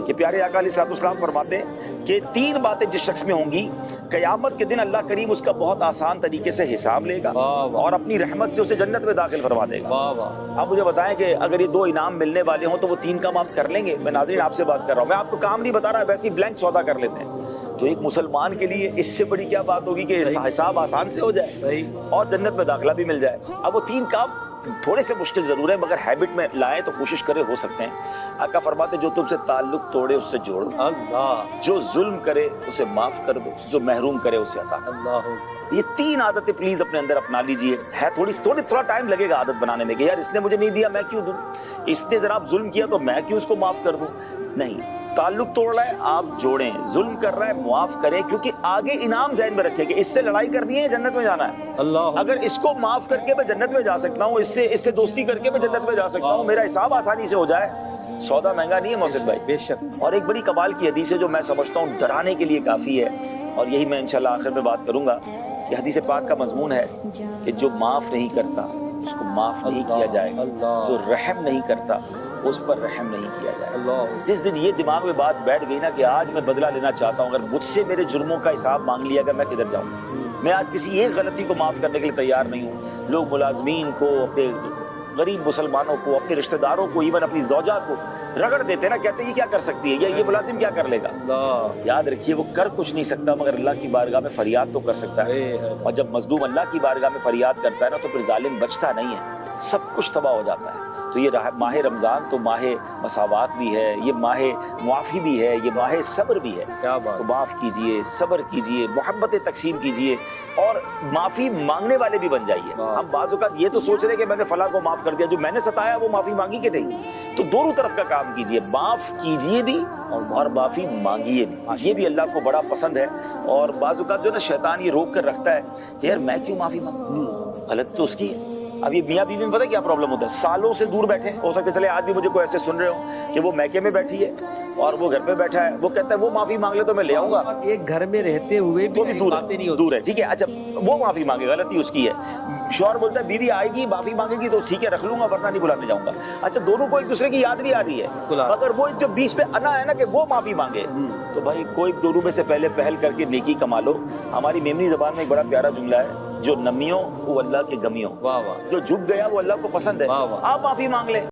کہ پیارے آقا علیہ الصلوۃ والسلام فرماتے ہیں کہ 3 باتیں جس شخص میں ہوں گی قیامت کے دن اللہ کریم اس کا بہت آسان طریقے سے حساب لے گا اور اپنی رحمت سے اسے جنت میں داخل فرما دے گا۔ آپ مجھے بتائیں کہ اگر یہ 2 انعام ملنے والے ہوں تو وہ 3 کام آپ کر لیں گے؟ میں ناظرین آپ سے بات کر رہا ہوں، میں آپ کو کام نہیں بتا رہا، ویسے ہی بلینک سودا کر لیتے ہیں۔ تو ایک مسلمان کے لیے اس سے بڑی کیا بات ہوگی کہ حساب آسان سے ہو جائے اور جنت میں داخلہ بھی مل جائے۔ اب وہ 3 کام تھوڑے سے مشکل ضرور ہے مگر ہیبٹ میں لائیں تو کوشش کرے ہو سکتے ہیں۔ آقا فرماتے جو تم سے تعلق توڑے اس سے جوڑو، جو ظلم کرے اسے معاف کر دو، جو محروم کرے اسے عطا کرو۔ یہ 3 عادتیں پلیز اپنے اندر اپنا لیجئے۔ ہے تھوڑا ٹائم لگے گا عادت بنانے میں کہ یار اس نے مجھے نہیں دیا میں کیوں دوں، اس نے ذرا ظلم کیا تو میں کیوں اس کو معاف کر دوں۔ نہیں، تعلق توڑ رہا ہے آپ جوڑیں، ظلم کر رہا ہے معاف کریں، کیونکہ آگے انعام ذہن میں رکھیں کہ اس سے لڑائی کرنی ہے جنت میں جانا ہے۔ اگر اس کو معاف کر کے میں جنت میں جا سکتا ہوں، اس سے دوستی کر کے میں جنت میں جا سکتا ہوں، میرا حساب آسانی سے ہو جائے، سودا مہنگا نہیں ہے محسن بھائی۔ بے شک۔ اور ایک بڑی کمال کی حدیث ہے جو میں سمجھتا ہوں ڈرانے کے لیے کافی ہے، اور یہی میں انشاءاللہ آخر میں بات کروں گا کہ حدیث پاک کا مضمون ہے کہ جو معاف نہیں کرتا اس کو معاف نہیں کیا جائے گا، جو رحم نہیں کرتا اس پر رحم نہیں کیا جائے گا۔ جس دن یہ دماغ میں بات بیٹھ گئی نا کہ آج میں بدلہ لینا چاہتا ہوں، اگر مجھ سے میرے جرموں کا حساب مانگ لیا گا میں کدھر جاؤں؟ میں آج کسی ایک غلطی کو معاف کرنے کے لیے تیار نہیں ہوں۔ لوگ ملازمین کو، اپنے غریب مسلمانوں کو، اپنے رشتہ داروں کو، ایون اپنی زوجہ کو رگڑ دیتے ہیں نا، کہتے ہیں یہ کیا کر سکتی ہے، یہ ملازم کیا کر لے گا۔ یاد رکھیے وہ کر کچھ نہیں سکتا مگر اللہ کی بارگاہ میں فریاد تو کر سکتا ہے، اور جب مظلوم اللہ کی بارگاہ میں فریاد کرتا ہے نا تو پھر ظالم بچتا نہیں ہے، سب کچھ تباہ ہو جاتا ہے۔ تو یہ ماہ رمضان تو ماہ مساوات بھی ہے، یہ ماہ معافی بھی ہے، یہ ماہ صبر بھی ہے۔ تو معاف کیجئے، صبر کیجئے، محبت تقسیم کیجئے اور معافی مانگنے والے بھی بن جائیے۔ ہم بعض اوقات یہ تو سوچ رہے کہ میں نے فلاں کو معاف کر دیا، جو میں نے ستایا وہ معافی مانگی کہ نہیں؟ تو دونوں طرف کا کام کیجئے، معاف کیجئے بھی اور معافی مانگیے بھی، یہ بھی اللہ کو بڑا پسند ہے۔ اور بعض اوقات جو نا شیطان یہ روک کر رکھتا ہے کہ یار میں کیوں معافی مانگوں، غلط تو اس کی ہے۔ اب یہ میاں بیوی میں پتہ کیا پرابلم ہوتا ہے، سالوں سے دور بیٹھے ہیں، ہو سکتا ہے چلے آج بھی مجھے کوئی ایسے سن رہے ہوں کہ وہ میکے میں بیٹھی ہے اور وہ گھر پہ بیٹھا ہے، وہ کہتا ہے وہ معافی مانگ لے تو میں لے آؤں گا، ایک گھر میں رہتے ہوئے بھی باتیں نہیں ہوتی، دور ہے، ٹھیک ہے، اچھا وہ معافی مانگے، غلطی اس کی ہے۔ شوہر بولتا ہے بیوی آئے گی معافی مانگے گی تو ٹھیک ہے رکھ لوں گا ورنہ نہیں بلانے جاؤں گا۔ اچھا دونوں کو ایک دوسرے کی یاد بھی آ رہی ہے، مگر وہ جو بیچ پہ انا ہے نا کہ وہ معافی مانگے، تو بھائی کوئی دونوں میں سے پہلے پہل کر کے نیکی کما لو۔ ہماری میمنی زبان میں ایک بڑا پیارا جملہ ہے، جو نمیوں وہ اللہ کے گمیوں، جو جھک گیا وہ اللہ کو پسند ہے، آپ معافی مانگ لیں۔